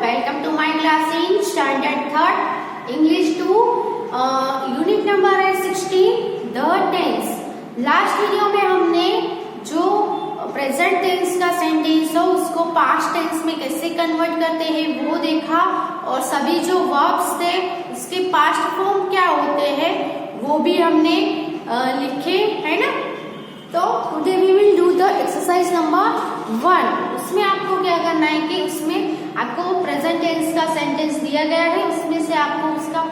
welcome to my class in standard 3rd English 2 unit number है 16 the tense. Last video में हमने जो present tense का sentence हो उसको पास्ट टेंस में कैसे कन्वर्ट करते हैं वो देखा, और सभी जो वर्ब्स थे उसके पास्ट फॉर्म क्या होते हैं वो भी हमने लिखे है ना। तो today we will do the exercise number 1। उसमें आपको क्या करना है कि उसमें आपको प्रेजेंट टेंस का सेंटेंस दिया गया है, उसमें से आपको उसका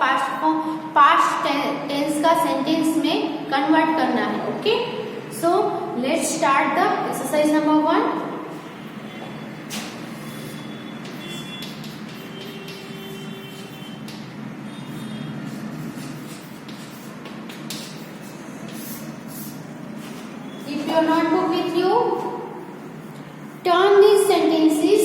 पास्ट टेंस का सेंटेंस में कन्वर्ट करना है। Okay, so let's start the exercise number 1। Keep your notebook with you. Turn these sentences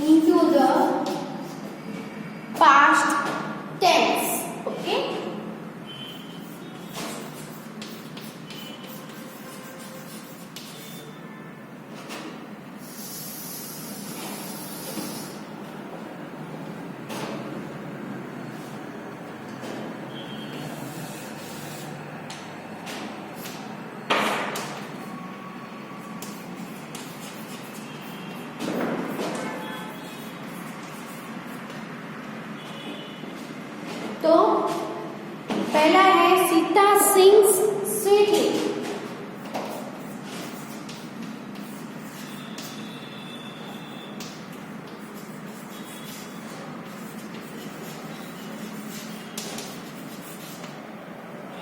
into the past tense. Okay. तो पहला है सीता सिंग्स स्वीटली।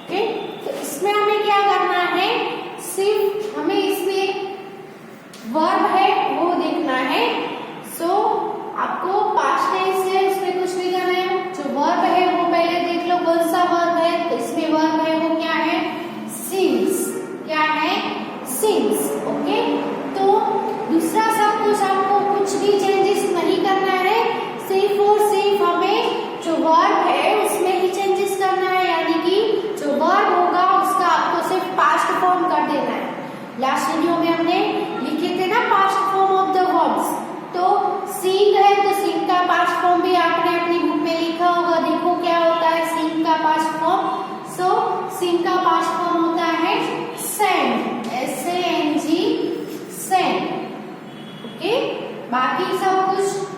ओके, तो इसमें हमें क्या करना है, सिर्फ हमें इसमें वर्ब है वो देखना है। सो आपको पास्ट टेंस है उसमें कुछ नहीं करना है, जो वर्ब है वो पहले देख लो कौन सा वर्ब है। तो इसमें वर्ब है वो क्या है, सिंग्स। क्या है, सिंग्स। ओके, तो दूसरा सब कुछ आपको कुछ भी चेंजेस नहीं करना है, सिर्फ और सिर्फ हमें जो वर्ब है उसमें ही चेंजेस करना है, यानी कि जो वर्ब होगा उसका आपको सिर्फ पास्ट फॉर्म कर देना है। लास्ट वीडियो में हमने लिखे थे ना past form of the verbs, तो सिंग है तो सिंग का पास्ट फॉर्म भी आपने अपनी बुक में लिखा होगा। देखो क्या होता है सिंग का पास्ट फॉर्म। सो सिंग का पास्ट फॉर्म होता है सेंड, SANG, सेंड। ओके, बाकी सब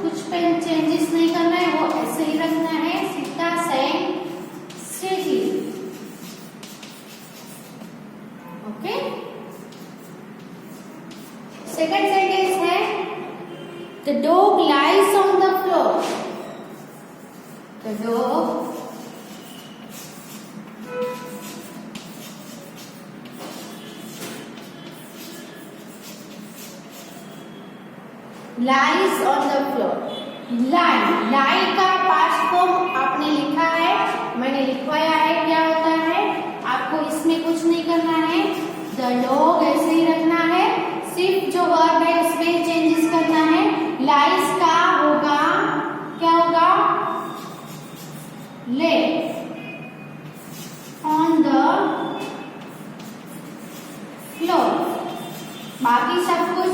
कुछ पे चेंजेस नहीं करना है, वो ऐसे ही रखना है, Sita send sweetly. Okay, second sentence है The dog lies on the floor. The dog lies on the floor. lie का पास्ट फॉर्म आपने लिखा है, मैंने लिखवाया है। क्या होता है, आपको इसमें कुछ नहीं करना है, the dog ऐसे ही रखना है, सिर्फ जो वर्ब है उसमें चेंजेस करना है। लाइस का होगा, क्या होगा, ले ऑन द फ्लोर। बाकी सब कुछ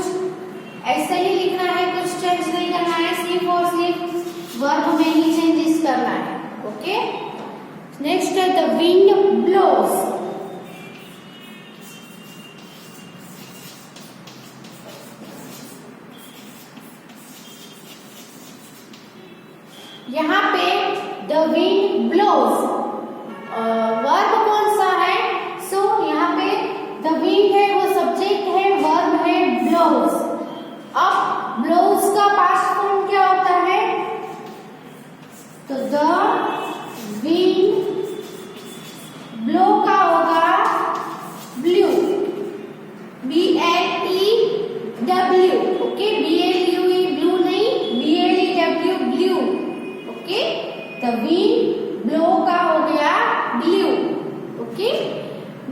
ऐसे ही लिखना है, कुछ चेंज नहीं करना है, सिर्फ और सिर्फ वर्ब में ही चेंजेस करना है। ओके, नेक्स्ट है द विंड ब्लोज। यहाँ पे द विंड ब्लोज वर्ब कौन सा है, सो यहाँ पे द विंड है वो सब्जेक्ट है, वर्ब है ब्लोज। अब ब्लोज का पास्ट फॉर्म क्या होता है, तो द विंड ब्लो का होगा blue, BLEW। Okay, BLUE blue नहीं, BLEW blue. Okay, the wind blow का हो गया ब्लू। ओके,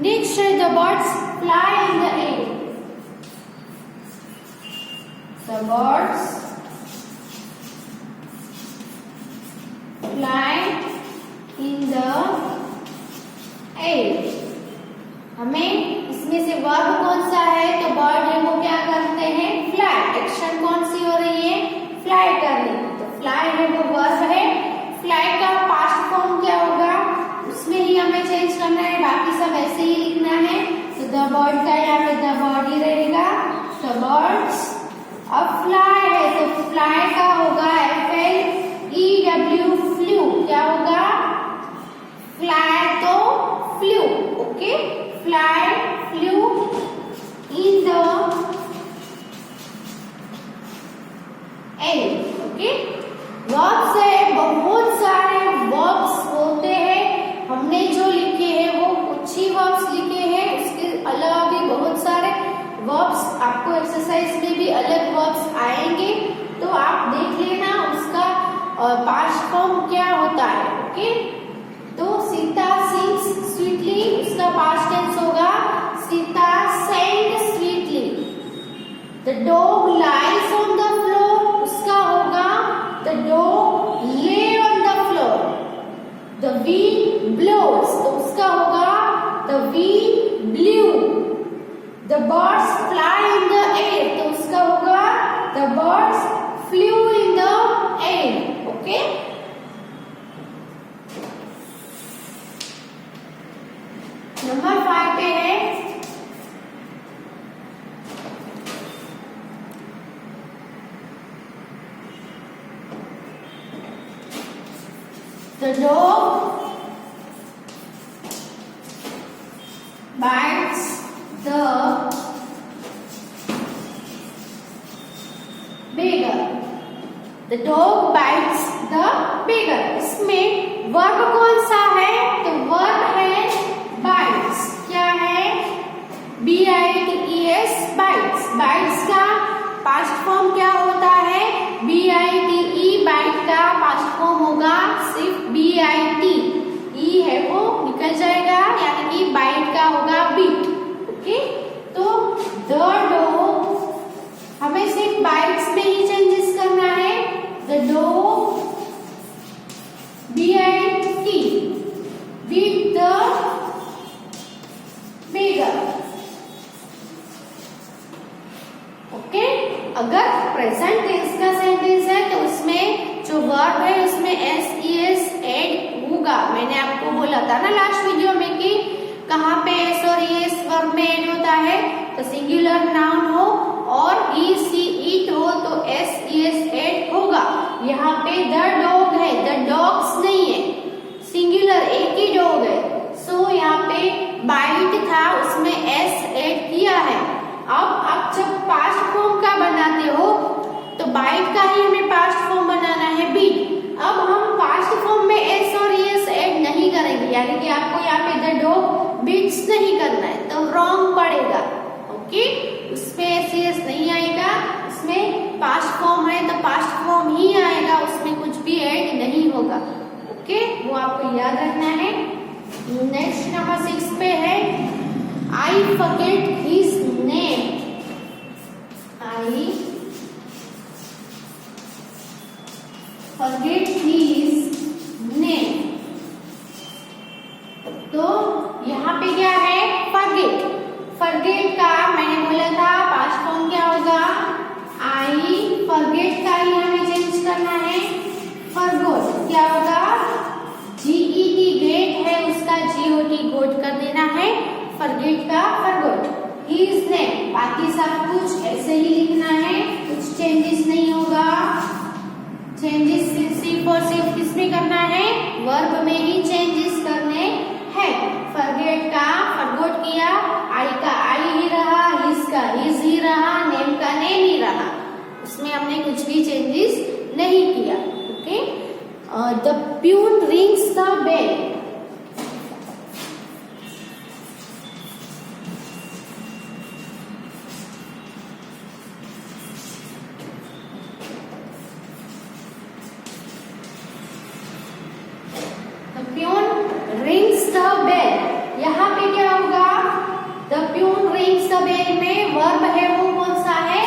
नेक्स्ट है the birds fly in the air. The birds fly in the air। हमें इसमें से वर्ब कौन सा है, तो बर्ड है वो क्या करते हैं, फ्लाई। एक्शन कौन सी हो रही है, फ्लाई कर रही है, तो फ्लाई है वो वर्ब है। फ्लाई का पास्ट फॉर्म क्या होगा, उसमें ही हमें चेंज करना है, बाकी सब ऐसे ही लिखना है। तो द बर्ड का यहाँ पे द बर्ड ही रहेगा। द बर्ड्स, अब फ्लाई है तो फ्लाई का होगा FLEW, फ्लू। क्या होगा, फ्लाई तो flu, okay. Fly flu in the air, okay. Verbs है, बहुत सारे वर्ब्स होते हैं। हमने जो लिखे हैं वो कुछ ही वर्ब्स लिखे हैं, उसके अलावा भी बहुत सारे वर्ब्स आपको एक्सरसाइज में भी अलग वर्ब्स आएंगे, तो आप देख लेना उसका पास्ट फॉर्म क्या होता है, ओके। तो सीता सिंग्स स्वीटली, उसका पास्ट टेंस होगा Sita sang sweetly। The dog lies on the floor, उसका होगा the dog lay on the floor। The wind blows, तो उसका होगा the wind blew। The birds fly in the air, तो उसका होगा the birds flew in the air, okay. Number 5 पे है the dog bites the beggar। The dog bites the beggar। इसमें verb कौन सा है, तो वर्ब है bites। क्या है, BITES, bites। bites का पास्ट फॉर्म क्या होता है, BITE। बाइट का पास्ट फॉर्म होगा सिर्फ BIT, ई है वो निकल जाएगा, यानी कि बाइट का होगा बीट, ओके। तो द डॉग, हमें सिर्फ बाइट्स में ही चेंजेस करना है। The dog BIT beat the beggar, okay. अगर प्रेजेंट टेंस का सेंटेंस है तो उसमें जो वर्ब है उसमें SES ऐड होगा। मैंने आपको बोला था ना लास्ट वीडियो में कि कहाँ पे S और ES वर्ब में ऐड होता है, तो सिंगुलर नाउन हो और he she it हो तो SES ऐड होगा। यहाँ पे द डॉग है, द डॉग्स नहीं है, सिंगुलर एक ही डॉग है। सो यहाँ पे बाइट था, उसमें S ऐड किया है। अब आप जब पास्ट फॉर्म का बनाते हो तो बाइट का ही हमें पास्ट फॉर्म बनाना है बीट। अब हम पास्ट फॉर्म में S और ES ऐड नहीं करेंगे, यानी कि आपको यहाँ पे द डॉग बीट्स नहीं करना है, तो रॉन्ग पड़ेगा, ओके। उसमें SES नहीं आएगा, उसमें पास्ट फॉर्म है तो पास्ट फॉर्म ही आएगा, उसमें कुछ भी ऐड नहीं होगा, ओके। वो आपको याद रखना है। नेक्स्ट नंबर 6 पे है I forget his name। I forget his name। तो यहाँ पे क्या है, forget। forget का मैंने बोला था पास्ट फॉर्म क्या होगा, I forget का ही हमें चेंज करना है forgot। क्या होगा, GET गेट है उसका GOT गोट कर देना है, forget का forgot। his name, बाकी सब कुछ ऐसे ही लिखना है, कुछ चेंजेस नहीं होगा। चेंजेस सिर्फ और सिर्फ किसमें करना है, वर्ब में ही चेंजेस करने हैं। forget का forgot किया, I का I ही रहा, his का his ही रहा, name का name ही रहा, उसमें हमने कुछ भी चेंजेस नहीं किया, okay. The peon rings the bell। Rings the bell, यहाँ पे क्या होगा, the peon rings the bell में वर्ब है वो कौन सा है,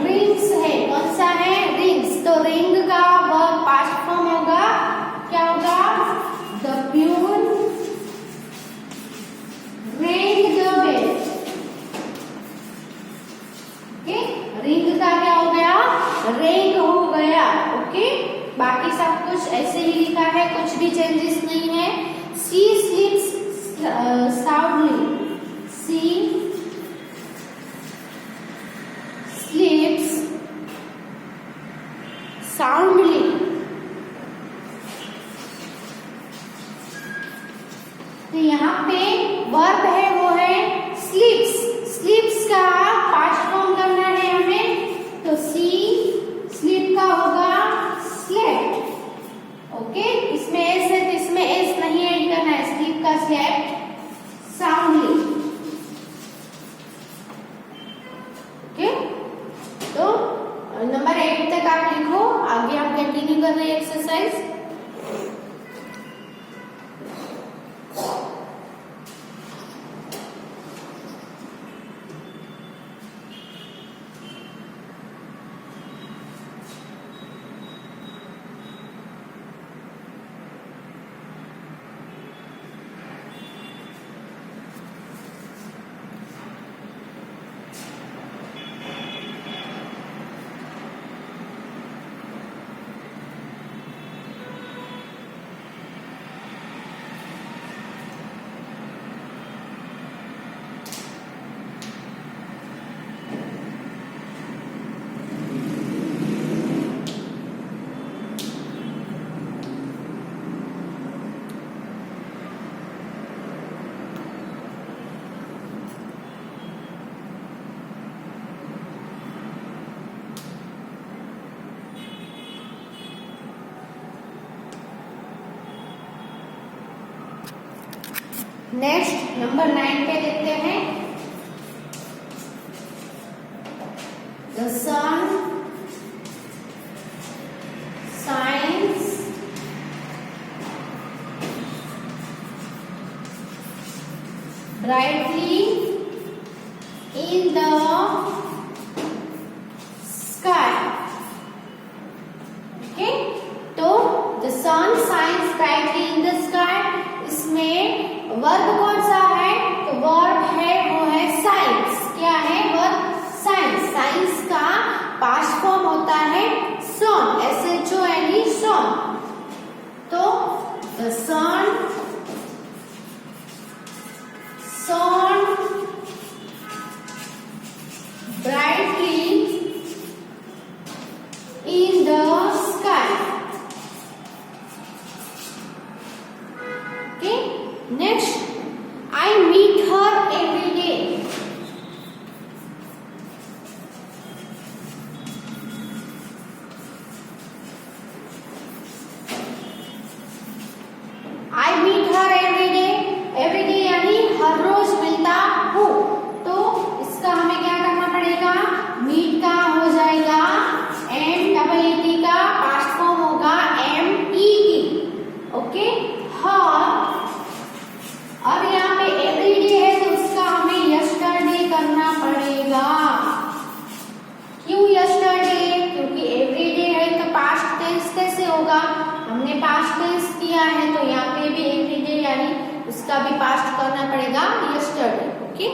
रिंग्स है। कौन सा है, रिंग्स। तो रिंग का वर्ब पास्ट फॉर्म होगा क्या बाकी सब कुछ ऐसे ही लिखा है, कुछ भी चेंजेस नहीं है। सी स्लीप्स साउंडली, सी स्लीप्स साउंडली। तो यहाँ पे वर्ब है वो है स्लीप्स, स्लीप्स का पास्ट फॉर्म करना है हमें, तो सी स्लीप का होगा स्लेप्ट। ओके, इसमें एस है तो इसमें एस नहीं ऐड करना है, स्लीप का स्लेप्ट साउंडली। ओके, तो नंबर 8 तक आप लिखो, आगे हम कंटिन्यू कर रहे हैं एक्सरसाइज। नेक्स्ट नंबर 9 पे देखते हैं। The sun shines brightly in the sky. Okay, तो the sun shines brightly in the sky, इसमें वर्ब कौन सा है, तो वर्ब है वो है साइंस। क्या है वर्ब? साइंस। साइंस का पास्ट फॉर्म होता है सॉन, SHONE सॉन। तो the sun shone brightly in the sky. Okay, next, I meet her every day. I meet her every day. Every day यानी हर रोज मिलता हूँ, तो इसका हमें क्या करना पड़ेगा, मीट का हो जाएगा MEET का पास्ट फॉर्म होगा MET। ओके, हर, अब यहाँ पे एवरीडे है तो उसका हमें यस्टरडे करना पड़ेगा। क्यों यस्टरडे? क्योंकि एवरीडे है तो पास्ट टेंस कैसे होगा, हमने पास्ट टेंस किया है, तो यहाँ पे भी एवरीडे यानी उसका भी पास्ट करना पड़ेगा yesterday. Okay,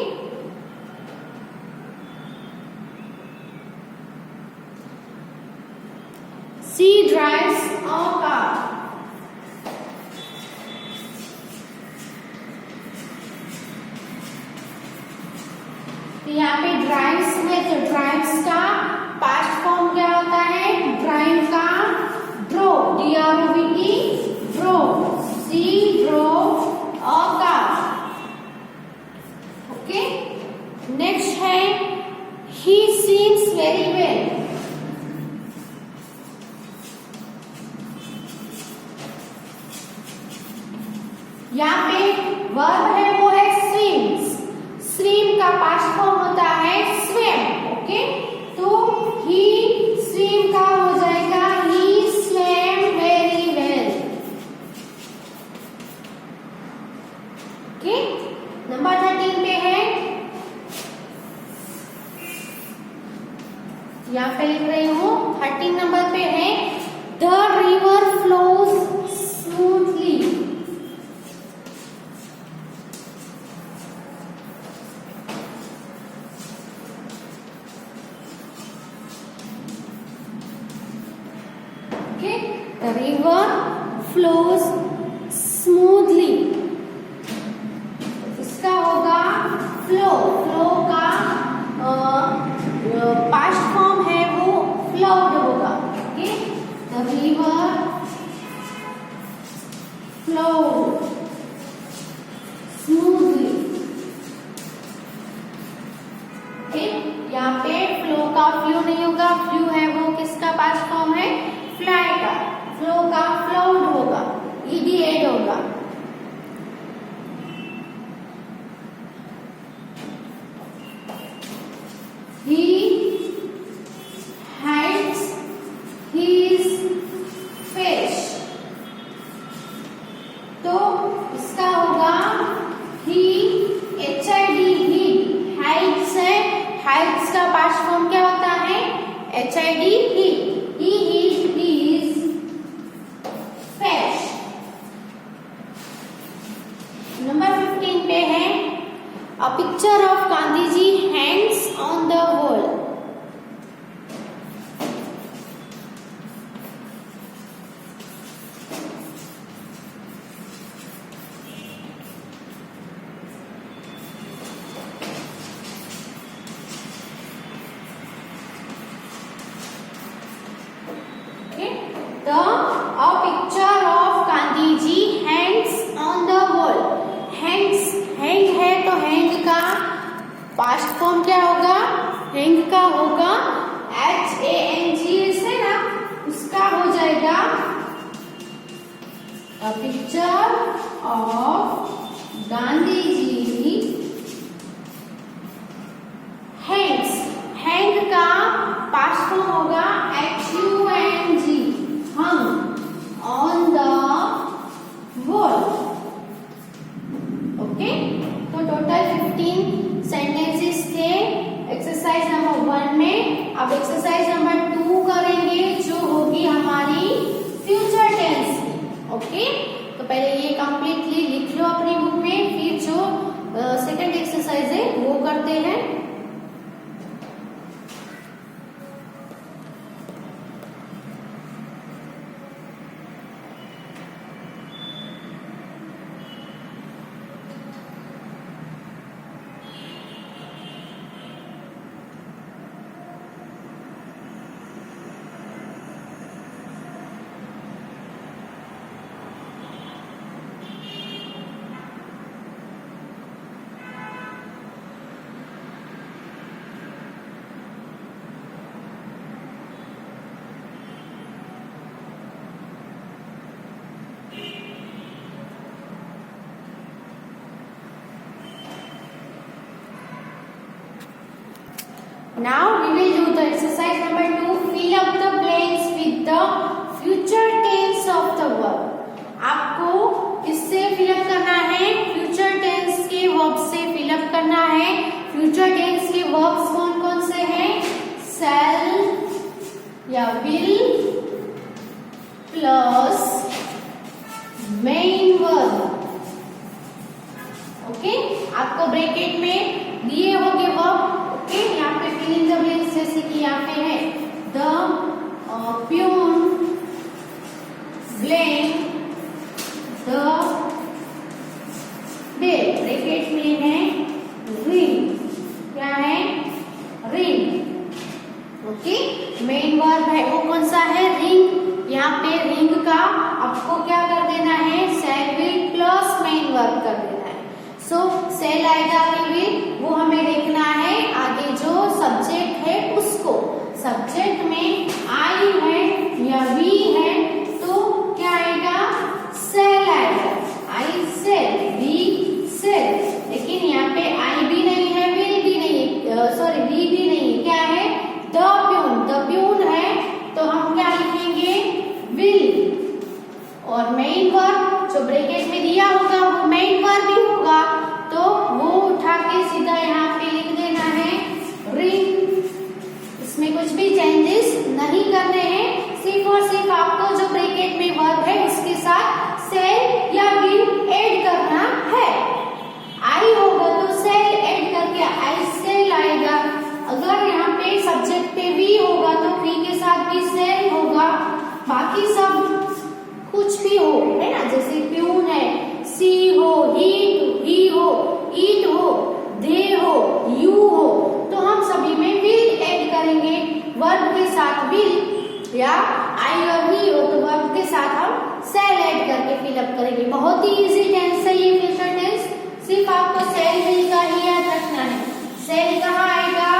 she drives a car. यहाँ पे ड्राइव्स है तो ड्राइव्स का पास्ट फॉर्म क्या होता है, ड्राइव का drove, DROVE drove, she drove a car. Okay, next है ही सिंग्स वेरी वेल। यहाँ पे वर्ब है वो है स्विम्स, स्विम का पास्ट फॉर्म होता है स्विम। ओके, तो ही स्विम का हो जाएगा he swim very well. Okay, number 13 पे है, यहाँ पे लिख रही हूँ 13 नंबर पे है the river flows smoothly. The river flows smoothly. इसका होगा फ्लो। फ्लो का पास्ट फॉर्म है वो फ्लोड होगा। Okay, the river flowed smoothly. यहाँ पे फ्लो का फ्लू नहीं होगा, फ्लू है वो किसका पास्ट फॉर्म है, फ्लाई का। फ्लो का फ्लोड होगा, ईडी एड होगा। He hides his fish। तो इसका होगा he, HID, he hides है। hides का पास्ट फॉर्म क्या होता है, HID, he hides his fish। Number 15 पे है A picture of Gandhiji hangs on the wall। A picture of Gandhiji hangs on the wall। hangs, hang है तो hang का पास्ट फॉर्म क्या होगा, hang का होगा HANGS है ना, उसका हो जाएगा A picture of Gandhiji hangs। hang का पास्ट फॉर्म होगा HUNG, hung on the wall। Okay, तो टोटल 15 सेंटेंसेस थे एक्सरसाइज नंबर 1 में। अब एक्सरसाइज नंबर 2 करेंगे जो होगी हमारी फ्यूचर टेंस की। ओके, तो पहले ये कंप्लीटली लिख लो अपनी बुक में, फिर जो सेकंड एक्सरसाइज है वो करते हैं। Now we will do the exercise number 2. Fill up the blanks with the future tense of the verb। आपको किससे फिलअप करना है, फ्यूचर टेंस के वर्ब से फिलअप करना है। फ्यूचर टेंस के वर्ब्स कौन कौन से हैं, shall या will plus main verb. Okay, आपको ब्रैकेट में दिए होंगे वर्ब। ओके, यहाँ पे फिल इन द ब्लैंक्स जैसे कि यहाँ पे है the peon blank the day, bracket में है रिंग। क्या है, रिंग। ओके, मेन वर्ब है वो कौन सा है, रिंग। यहाँ पे रिंग का आपको क्या कर देना है, शैल विल प्लस मेन वर्ब कर देना है। सो सेल आएगा कि विल, वो हमें देखना है आगे जो सब्जेक्ट है उसको। सब्जेक्ट में आई है या वी है तो क्या आएगा, सेल आएगा। I cell, we cell. लेकिन यहाँ पे आई भी नहीं है, विल भी नहीं, सॉरी वी भी नहीं, क्या है, द प्यून। द प्यून है तो हम क्या लिखेंगे, विल। और मेन वर्ब जो ब्रैकेट में दिया होगा वो मेन वर्ब भी होगा, तो वो उठा के सीधा यहाँ पे लिख देना है रिंग। इसमें कुछ भी चेंजेस नहीं करने हैं, सिर्फ और सिर्फ आपको जो ब्रैकेट में वर्ब है उसके साथ सेल या विल ऐड करना है। आई होगा तो सेल ऐड करके आई सेल आएगा। अगर यहाँ पे सब्जेक्ट पे वी होगा तो वी के साथ भी सेल होगा। बाकी सब सी हो, है ना, जैसे प्यून है, सी हो, ही हो, ईट हो, दे हो, यू हो, तो हम सभी में विल ऐड करेंगे। वर्ब के साथ विल या आई और ही हो तो वर्ब के साथ हम सेल ऐड करके फिलअप करेंगे। बहुत ही इजी टेंस है ये फ्यूचर टेंस, सिर्फ आपको सेल विल का ही याद रखना है। सेल कहाँ आएगा?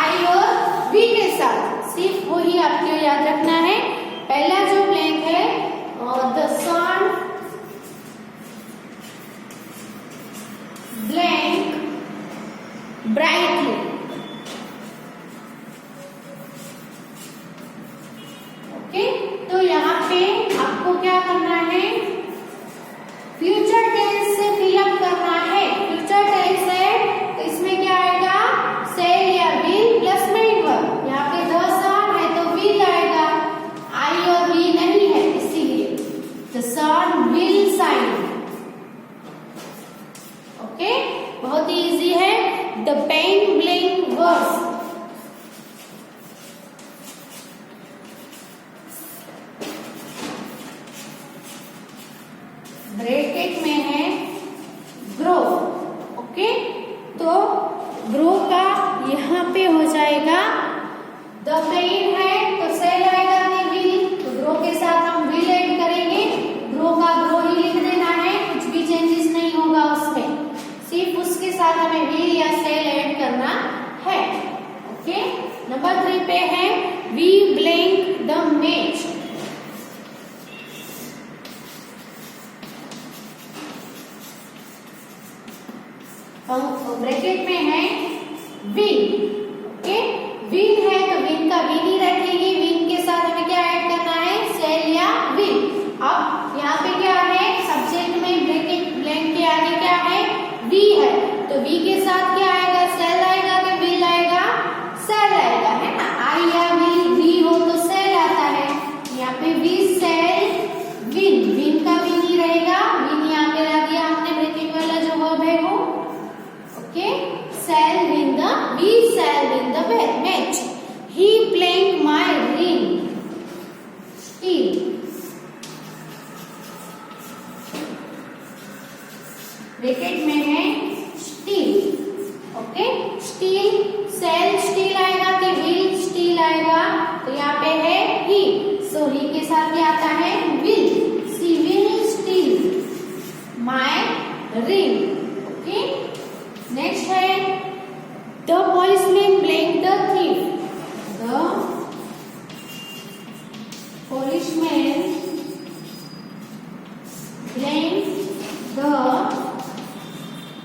आई और वी के साथ, सिर्फ वो ही आपको याद रखना है। पहला जो ब्लैंक है the sun blank brightly, okay. तो यहाँ पे आपको क्या करना है? फ्यूचर टेंस से फिलअप करना है। फ्यूचर टेंस है तो इसमें क्या आएगा? सेल या विल प्लस मेन वर्ब। यहाँ पे द सन है तो विल आएगा, आई और वी नहीं है इसीलिए the sun will shine, okay. बहुत ही इजी है। The pen blank verse, bracket में है ग्रो, ओके। तो ग्रो का यहाँ पे हो जाएगा द पेन है तो सेल आएगा नहीं विल, तो ग्रो के साथ हम विल ऐड करेंगे। ग्रो का ग्रो ही लिख देना है, कुछ भी चेंजेस नहीं होगा उसमें, सिर्फ उसके साथ हमें विल या सेल ऐड करना है, ओके। नंबर 3 पे है we blank the match, bracket में है विन, ओके। विन है तो विन का विन ही रखेंगे, विन के साथ हमें क्या ऐड करना है? सेल या विन। अब यहाँ पे क्या है? सब्जेक्ट में ब्रैकेट ब्लैंक के आगे क्या है? वी है, तो वी के साथ क्या आएगा? सेल आएगा कि विल आएगा? सेल आएगा, है ना। आई या वी हो तो सेल आता है, यहाँ पे वी सेल विन, विन का विन ही रहेगा, विन यहाँ पे ला दिया हमने ब्रैकेट वाला जो वर्ब है वो, okay. Shall win the, we shall win the match, he playing my ring, steal, bracket में है steal, okay. Steal, shall steal आएगा कि विल स्टील आएगा? तो यहाँ पे है ही, सो ही के साथ क्या आता है? Will, she will steal my ring, okay. Next है the policeman blanked the thief, the policeman blanked the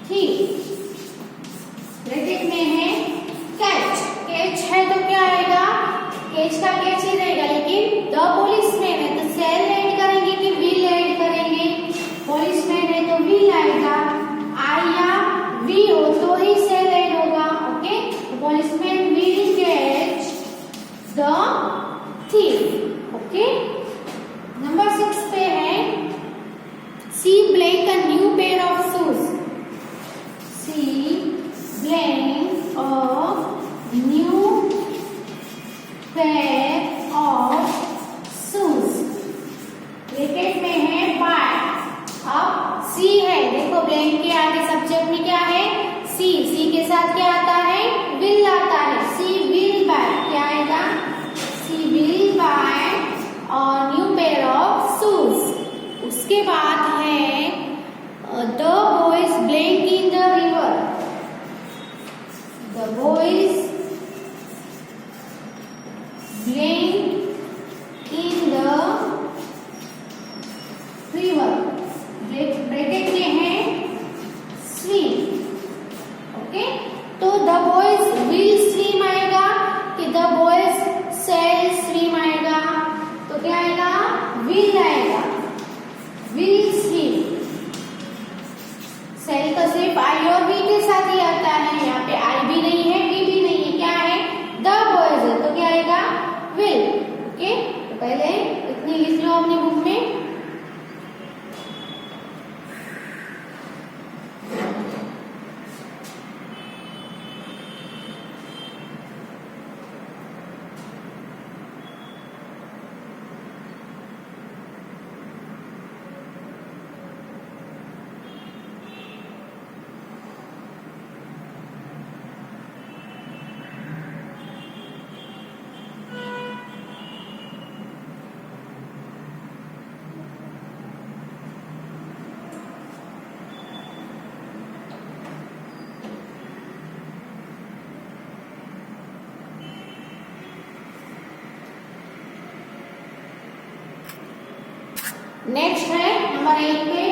thief, bracket में है कैच, कैच है तो क्या आएगा? कैच का कैच ही रहेगा, लेकिन द policeman है तो सेल ऐड करेंगे कि विल ऐड करेंगे? policeman है तो विल आएगा, आई या वी हो तो ही सेल ऐड होगा, okay. policeman will catch the thief, okay. Number 6 पे है she blank a new pair of shoes, she blank a new pair of shoes, bracket में है बाय। अब सी है, देखो ब्लैंक के आगे सब्जेक्ट में क्या है? सी, सी के साथ क्या आता है? विल आता है, सी विल बाय, क्या आएगा? She will buy new pair of shoes. उसके बाद है the boys blank in the river, the boys blank in the river, bracket में है स्विम, ओके। तो द बॉयज विल स्विम आएगा कि द बॉयज सेल स्विम आएगा? तो क्या आएगा? विल आएगा, विल स्विम। सेल तो सिर्फ आई और वी के साथ ही आता है, यहाँ पे आई भी नहीं है, वी भी नहीं है, क्या है? द बॉयज है तो क्या आएगा? Will, okay. तो पहले इतनी लिख लो अपनी बुक में। नेक्स्ट है नंबर 8 पे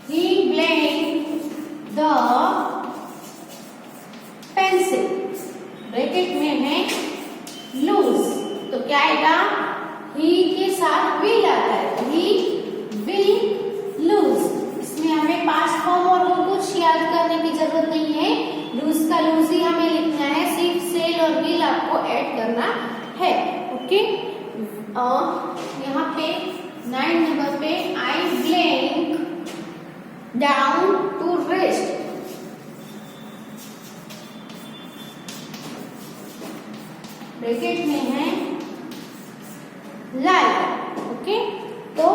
he blanked the pencil, bracket में है लूज, तो क्या आएगा, ही के साथ विल आता है, ही विल लूज। इसमें हमें पास्ट फॉर्म और कुछ याद करने की जरूरत नहीं है, लूज का लूज ही हमें लिखना है, सिर्फ सेल और विल आपको ऐड करना है। ओके, यहाँ पे 9 नंबर पे I blank down to rest, bracket में है लाई। ओके, तो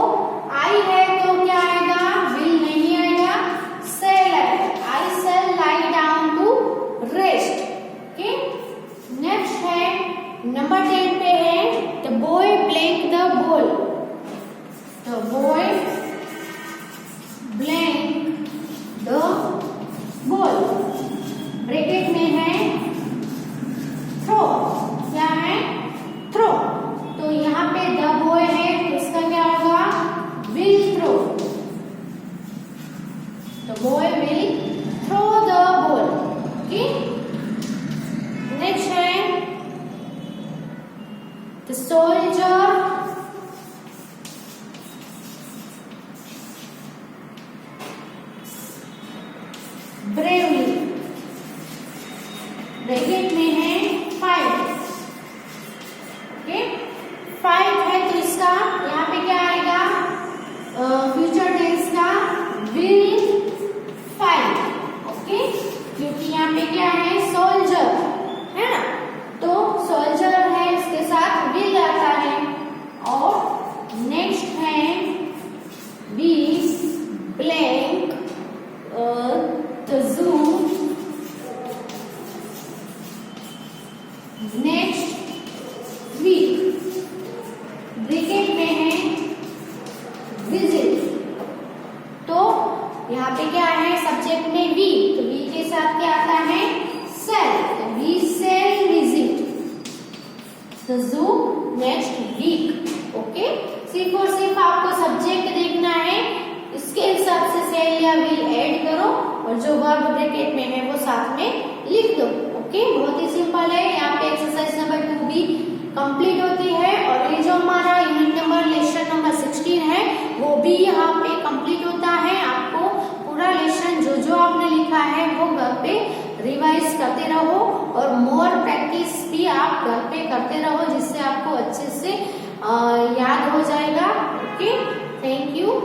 आई है तो क्या आएगा, विल नहीं आएगा, सेल आएगा, I sell lay down to rest. Okay, next है नंबर 10 पे है the boy blank the ball, the boy blank the ball, bracket में है थ्रो, क्या है थ्रो, तो यहाँ पे द बॉय है तो इसका क्या होगा, will throw, the boy will throw the ball. Okay, next है द सोल्जर ब्रेवली, ब्रैकेट में है 5। ओके, 5 है तो इसका यहाँ पे क्या आएगा, फ्यूचर टेंस का विल फाइट। ओके, क्योंकि यहाँ पे क्या है, सोल्जर है ना, तो सोल्जर है इसके साथ विल आता है। और नेक्स्ट है we blank the zoo, next week, bracket में है विजिट, तो यहाँ पे क्या है, सब्जेक्ट में वी, तो वी के साथ क्या आता है, सेल, तो we shall visit the zoo next week. Okay, सिर्फ और सिर्फ आपको सब्जेक्ट देखना है, इसके हिसाब से सेल या विल ऐड करो और जो वर्ब ब्रैकेट में है वो साथ में लिख दो। ओके, बहुत ही सिंपल है। यहाँ पे एक्सरसाइज नंबर 2 भी कंप्लीट होती है और ये जो हमारा यूनिट नंबर लेसन नंबर 16 है वो भी यहाँ पे कंप्लीट होता है। आपको पूरा लेसन जो जो आपने लिखा है वो घर पे रिवाइज करते रहो और मोर प्रैक्टिस भी आप घर पे करते रहो, जिससे आपको अच्छे से याद हो जाएगा। Okay, thank you.